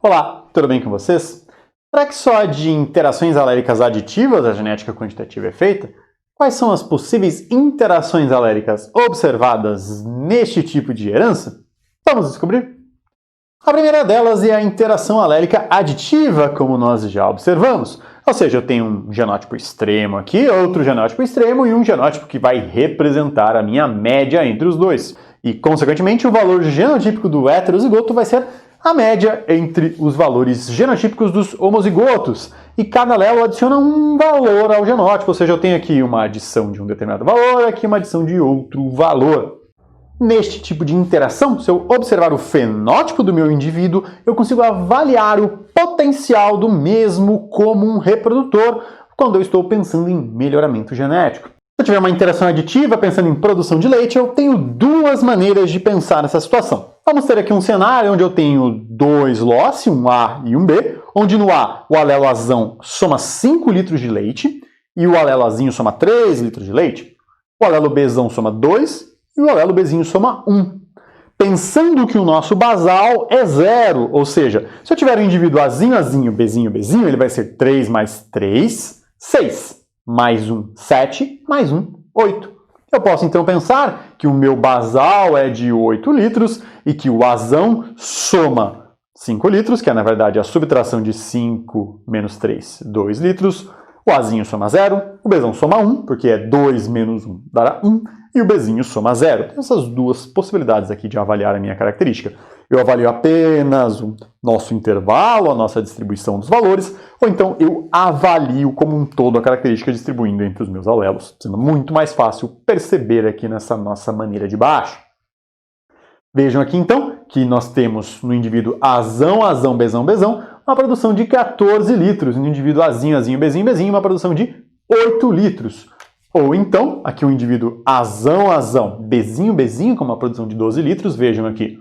Olá, tudo bem com vocês? Será que só de interações aléricas aditivas a genética quantitativa é feita? Quais são as possíveis interações aléricas observadas neste tipo de herança? Vamos descobrir? A primeira delas é a interação alélica aditiva, como nós já observamos. Ou seja, eu tenho um genótipo extremo aqui, outro genótipo extremo e um genótipo que vai representar a minha média entre os dois. E, consequentemente, o valor genotípico do heterozigoto vai ser a média entre os valores genotípicos dos homozigotos. E cada alelo adiciona um valor ao genótipo, ou seja, eu tenho aqui uma adição de um determinado valor, aqui uma adição de outro valor. Neste tipo de interação, se eu observar o fenótipo do meu indivíduo, eu consigo avaliar o potencial do mesmo como um reprodutor quando eu estou pensando em melhoramento genético. Se eu tiver uma interação aditiva pensando em produção de leite, eu tenho duas maneiras de pensar nessa situação. Vamos ter aqui um cenário onde eu tenho dois loci, um A e um B, onde no A o alelo azão soma 5 litros de leite e o alelo azinho soma 3 litros de leite. O alelo Bzão soma 2 e o alelo Bzinho soma 1. Pensando que o nosso basal é 0, ou seja, se eu tiver um indivíduo azinho, azinho, Bzinho, Bzinho, ele vai ser 3 mais 3, 6. Mais 1, 7, mais 1, 8. Eu posso então pensar que o meu basal é de 8 litros e que o azão soma 5 litros, que é na verdade a subtração de 5 menos 3, 2 litros. O azinho soma 0, o Bzão soma 1, porque é 2 menos 1 dará 1, e o Bzinho soma 0. Tem essas duas possibilidades aqui de avaliar a minha característica. Eu avalio apenas o nosso intervalo, a nossa distribuição dos valores, ou então eu avalio como um todo a característica distribuindo entre os meus alelos, sendo muito mais fácil perceber aqui nessa nossa maneira de baixo. Vejam aqui então que nós temos no indivíduo azão, azão, Bzão, Bzão, uma produção de 14 litros, no indivíduo azinho, azinho, Bzinho, Bzinho, uma produção de 8 litros. Ou então, aqui o indivíduo azão, azão, Bzinho, Bzinho, com uma produção de 12 litros, vejam aqui,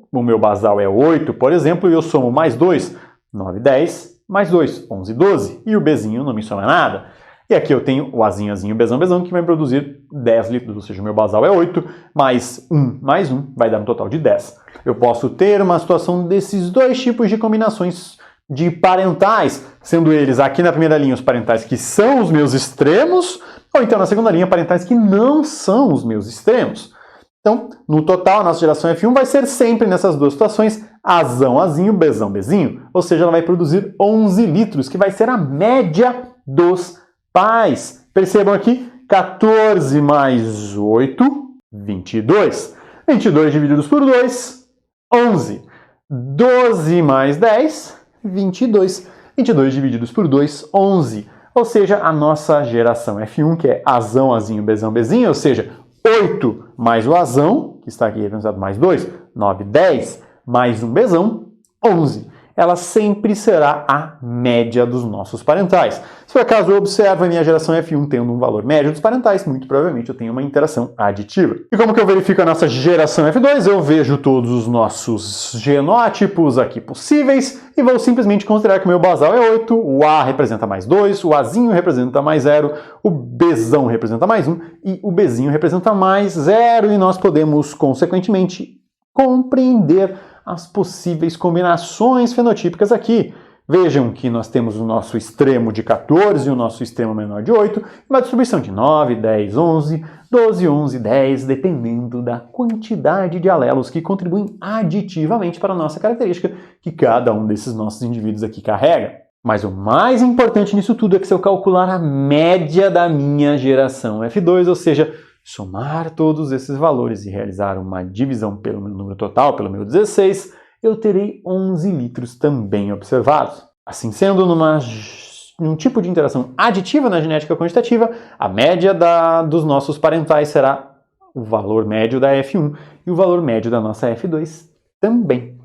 o meu basal é 8, por exemplo, e eu somo mais 2, 9, 10, mais 2, 11, 12, e o Bzinho não me soma nada. E aqui eu tenho o azinho, azinho, Bzão, Bzão, que vai produzir 10 litros, ou seja, o meu basal é 8, mais 1, vai dar um total de 10. Eu posso ter uma situação desses dois tipos de combinações de parentais, sendo eles aqui na primeira linha os parentais que são os meus extremos, ou então na segunda linha parentais que não são os meus extremos. Então, no total, a nossa geração F1 vai ser sempre nessas duas situações, azão, azinho, Bzão, Bzinho, ou seja, ela vai produzir 11 litros, que vai ser a média dos pais. Percebam aqui, 14 mais 8, 22. 22 divididos por 2, 11. 12 mais 10, 22. 22 divididos por 2, 11. Ou seja, a nossa geração F1, que é azão, azinho, Bzão, Bzinho, ou seja, 8 mais o azão, que está aqui representado mais 2, 9, 10, mais um Bzão, 11. Ela sempre será a média dos nossos parentais. Se por acaso eu observo a minha geração F1 tendo um valor médio dos parentais, muito provavelmente eu tenho uma interação aditiva. E como que eu verifico a nossa geração F2? Eu vejo todos os nossos genótipos aqui possíveis e vou simplesmente considerar que o meu basal é 8, o A representa mais 2, o Azinho representa mais 0, o Bzão representa mais 1 e o Bzinho representa mais 0 e nós podemos, consequentemente, compreender as possíveis combinações fenotípicas aqui. Vejam que nós temos o nosso extremo de 14 e o nosso extremo menor de 8, uma distribuição de 9, 10, 11, 12, 11, 10, dependendo da quantidade de alelos que contribuem aditivamente para a nossa característica que cada um desses nossos indivíduos aqui carrega. Mas o mais importante nisso tudo é que se eu calcular a média da minha geração F2, ou seja, somar todos esses valores e realizar uma divisão pelo meu número total, pelo meu 16, eu terei 11 litros também observados. Assim sendo, num tipo de interação aditiva na genética quantitativa, a média dos nossos parentais será o valor médio da F1 e o valor médio da nossa F2 também.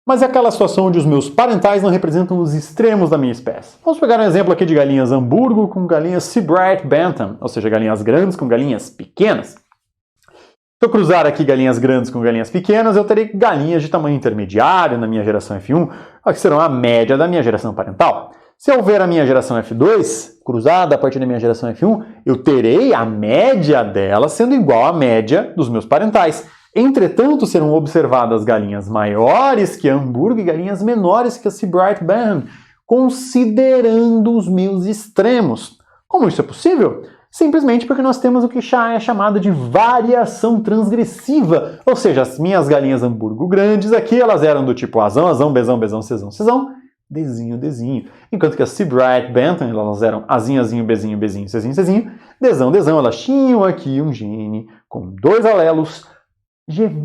Mas é aquela situação onde os meus parentais não representam os extremos da minha espécie. Vamos pegar um exemplo aqui de galinhas Hamburgo com galinhas Sebright Bantam, ou seja, galinhas grandes com galinhas pequenas. Se eu cruzar aqui galinhas grandes com galinhas pequenas, eu terei galinhas de tamanho intermediário na minha geração F1, que serão a média da minha geração parental. Se eu ver a minha geração F2, cruzada a partir da minha geração F1, eu terei a média dela sendo igual à média dos meus parentais. Entretanto, serão observadas galinhas maiores que a Hamburgo e galinhas menores que a Sebright Band, considerando os meus extremos. Como isso é possível? Simplesmente porque nós temos o que é chamado de variação transgressiva, ou seja, as minhas galinhas Hamburgo grandes aqui, elas eram do tipo azão, azão, bezão, bezão, cezão, cezão, dezinho, dezinho. Enquanto que as Sebright Bantam, elas eram azinho, azinho, bezinho, bezinho, cezinho, cezinho, dezão, dezão, elas tinham aqui um gene com 2 alelos,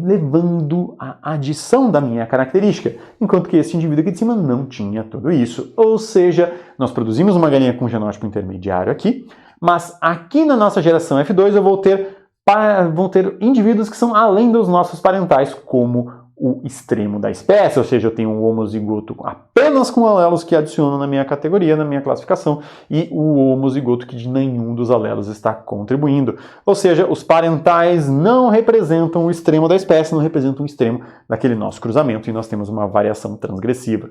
levando a adição da minha característica, enquanto que esse indivíduo aqui de cima não tinha tudo isso. Ou seja, nós produzimos uma galinha com genótipo intermediário aqui, mas aqui na nossa geração F2 eu vou ter indivíduos que são além dos nossos parentais, como o extremo da espécie, ou seja, eu tenho um homozigoto apenas com alelos que adicionam na minha categoria, na minha classificação, e o homozigoto que de nenhum dos alelos está contribuindo. Ou seja, os parentais não representam o extremo da espécie, não representam o extremo daquele nosso cruzamento, e nós temos uma variação transgressiva.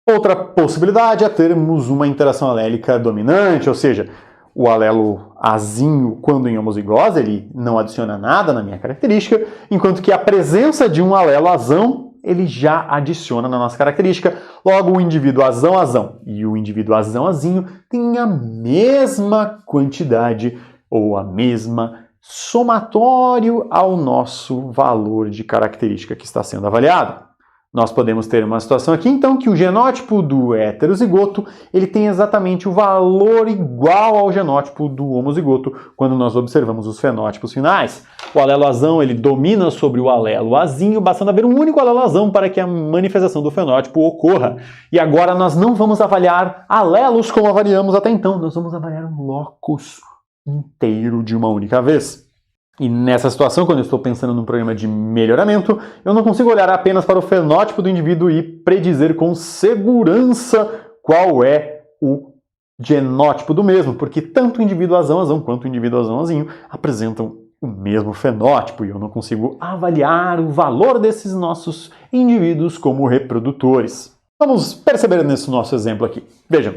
Outra possibilidade é termos uma interação alélica dominante, ou seja, o alelo azinho, quando em homozigose, ele não adiciona nada na minha característica, enquanto que a presença de um alelo azão, ele já adiciona na nossa característica. Logo, o indivíduo azão-azão e o indivíduo azão-azinho têm a mesma quantidade ou a mesma somatório ao nosso valor de característica que está sendo avaliado. Nós podemos ter uma situação aqui, então, que o genótipo do heterozigoto ele tem exatamente o valor igual ao genótipo do homozigoto quando nós observamos os fenótipos finais. O alelo azão ele domina sobre o alelo azinho, bastando haver um único alelo azão para que a manifestação do fenótipo ocorra. E agora nós não vamos avaliar alelos como avaliamos até então, nós vamos avaliar um locus inteiro de uma única vez. E nessa situação, quando eu estou pensando num programa de melhoramento, eu não consigo olhar apenas para o fenótipo do indivíduo e predizer com segurança qual é o genótipo do mesmo, porque tanto o indivíduo azão-azão quanto o indivíduo azão-azinho apresentam o mesmo fenótipo e eu não consigo avaliar o valor desses nossos indivíduos como reprodutores. Vamos perceber nesse nosso exemplo aqui. Vejam.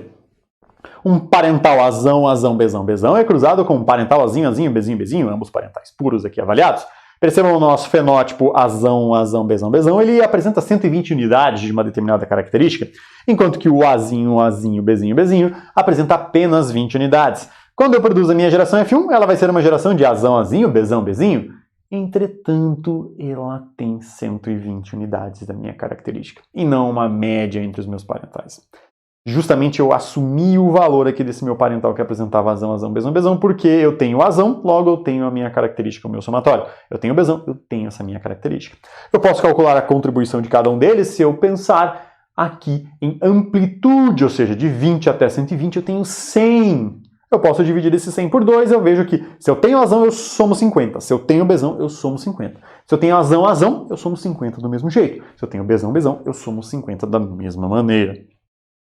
Um parental azão, azão, bezão, bezão é cruzado com um parental azinho, azinho, bezinho, bezinho, ambos parentais puros aqui avaliados. Percebam o nosso fenótipo azão, azão, bezão, bezão, ele apresenta 120 unidades de uma determinada característica, enquanto que o azinho, azinho, bezinho, bezinho apresenta apenas 20 unidades. Quando eu produzo a minha geração F1, ela vai ser uma geração de azão, azinho, bezão, bezinho. Entretanto, ela tem 120 unidades da minha característica, e não uma média entre os meus parentais. Justamente eu assumi o valor aqui desse meu parental que apresentava azão, azão, bezão, bezão, porque eu tenho azão, logo eu tenho a minha característica, o meu somatório. Eu tenho bezão, eu tenho essa minha característica. Eu posso calcular a contribuição de cada um deles se eu pensar aqui em amplitude, ou seja, de 20 até 120 eu tenho 100. Eu posso dividir esse 100 por 2, eu vejo que se eu tenho azão, eu somo 50. Se eu tenho bezão, eu somo 50. Se eu tenho azão, azão, eu somo 50 do mesmo jeito. Se eu tenho bezão, bezão, eu somo 50 da mesma maneira.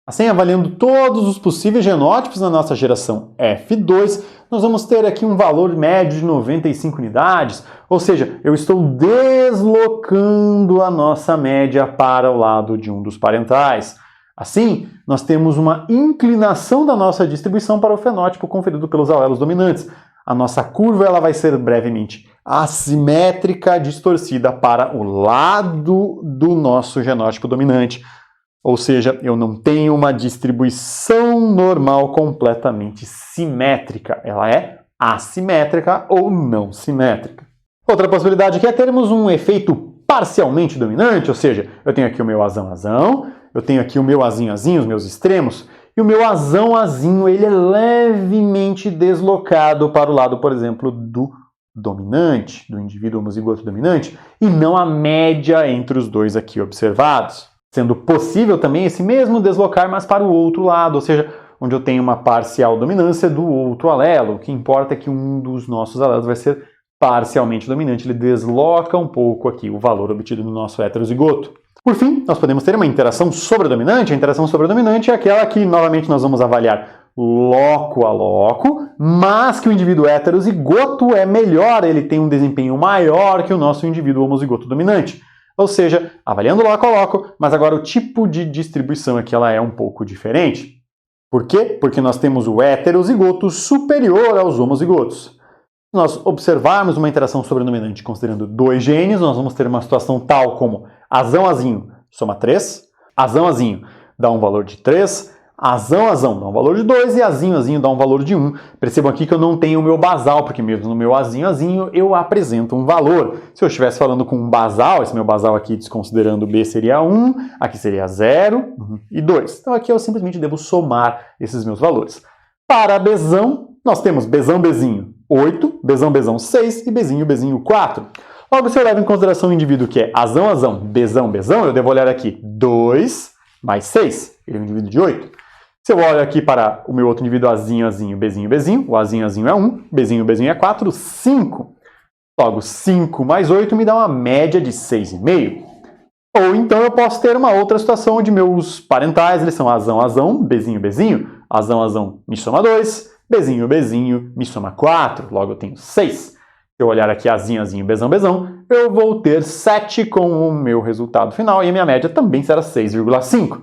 Assim, avaliando todos os possíveis genótipos na nossa geração F2, nós vamos ter aqui um valor médio de 95 unidades, ou seja, eu estou deslocando a nossa média para o lado de um dos parentais. Assim, nós temos uma inclinação da nossa distribuição para o fenótipo conferido pelos alelos dominantes. A nossa curva ela vai ser brevemente assimétrica, distorcida para o lado do nosso genótipo dominante. Ou seja, eu não tenho uma distribuição normal completamente simétrica. Ela é assimétrica ou não simétrica. Outra possibilidade aqui é termos um efeito parcialmente dominante, ou seja, eu tenho aqui o meu azão-azão, eu tenho aqui o meu azinho-azinho, os meus extremos, e o meu azão-azinho ele é levemente deslocado para o lado, por exemplo, do dominante, do indivíduo homozigoto dominante, e não a média entre os dois aqui observados. Sendo possível também esse mesmo deslocar, mas para o outro lado, ou seja, onde eu tenho uma parcial dominância do outro alelo. O que importa é que um dos nossos alelos vai ser parcialmente dominante, ele desloca um pouco aqui o valor obtido no nosso heterozigoto. Por fim, nós podemos ter uma interação sobredominante. A interação sobredominante é aquela que, novamente, nós vamos avaliar loco a loco, mas que o indivíduo heterozigoto é melhor, ele tem um desempenho maior que o nosso indivíduo homozigoto dominante. Ou seja, avaliando loco a loco, mas agora o tipo de distribuição aqui ela é um pouco diferente. Por quê? Porque nós temos o heterozigoto superior aos homozigotos. nós observarmos uma interação sobredominante considerando dois genes, nós vamos ter uma situação tal como azão, azinho soma 3, azão, azinho dá um valor de 3, azão, azão dá um valor de 2 e azinho, azinho dá um valor de 1. Percebam aqui que eu não tenho o meu basal, porque mesmo no meu azinho, azinho eu apresento um valor. Se eu estivesse falando com um basal, esse meu basal aqui desconsiderando B seria 1, aqui seria 0 e 2. Então aqui eu simplesmente devo somar esses meus valores. Para Bzão, nós temos Bzão, Bzinho 8, Bzão, Bzão 6 e Bzinho, Bzinho 4. Logo, se eu levo em consideração o indivíduo que é azão, azão, Bzão, Bzão, eu devo olhar aqui 2 mais 6, ele é um indivíduo de 8. Se eu olho aqui para o meu outro indivíduo azinho, azinho, Bzinho, Bzinho, o azinho, azinho é 1, Bzinho, Bzinho é 4, 5. Logo, 5 mais 8 me dá uma média de 6,5. Ou então eu posso ter uma outra situação onde meus parentais eles são azão, azão, Bzinho, Bzinho, azão, azão me soma 2, Bzinho, Bzinho me soma 4, logo eu tenho 6. Se eu olhar aqui azinho, azinho, Bzão, Bzão, eu vou ter 7 com o meu resultado final e a minha média também será 6,5.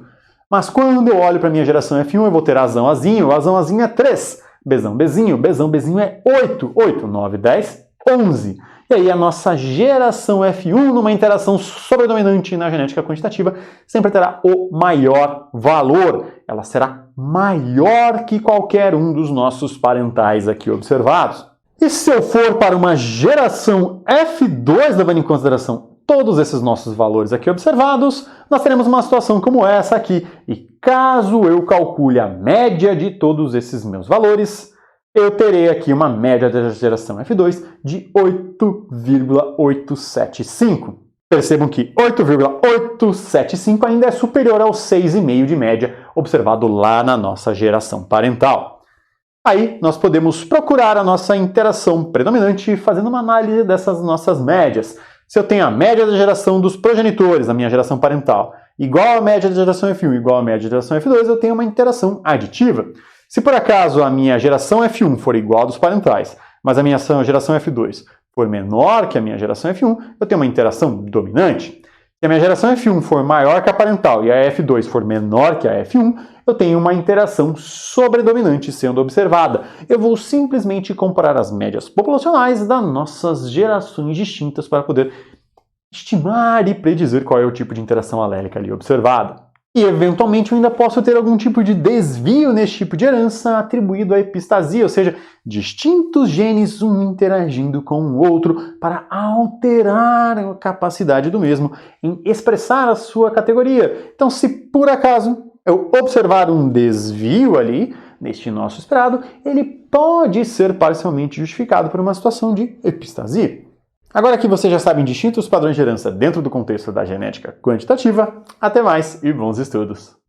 Mas quando eu olho para a minha geração F1, eu vou ter azão, azinho é 3, Bzão, Bzinho é 8, 8, 9, 10, 11. E aí a nossa geração F1, numa interação sobredominante na genética quantitativa, sempre terá o maior valor. Ela será maior que qualquer um dos nossos parentais aqui observados. E se eu for para uma geração F2, levando em consideração todos esses nossos valores aqui observados, nós teremos uma situação como essa aqui. E caso eu calcule a média de todos esses meus valores, eu terei aqui uma média da geração F2 de 8,875. Percebam que 8,875 ainda é superior ao 6,5 de média observado lá na nossa geração parental. Aí nós podemos procurar a nossa interação predominante fazendo uma análise dessas nossas médias. Se eu tenho a média da geração dos progenitores, a minha geração parental, igual à média da geração F1, igual à média da geração F2, eu tenho uma interação aditiva. Se por acaso a minha geração F1 for igual à dos parentais, mas a minha geração F2 for menor que a minha geração F1, eu tenho uma interação dominante. Se a minha geração F1 for maior que a parental e a F2 for menor que a F1, eu tenho uma interação sobredominante sendo observada. Eu vou simplesmente comparar as médias populacionais das nossas gerações distintas para poder estimar e predizer qual é o tipo de interação alélica ali observada. E, eventualmente, eu ainda posso ter algum tipo de desvio nesse tipo de herança atribuído à epistasia, ou seja, distintos genes um interagindo com o outro para alterar a capacidade do mesmo em expressar a sua categoria. Então, se por acaso eu observar um desvio ali, neste nosso esperado, ele pode ser parcialmente justificado por uma situação de epistasia. Agora que vocês já sabem distintos padrões de herança dentro do contexto da genética quantitativa, até mais e bons estudos!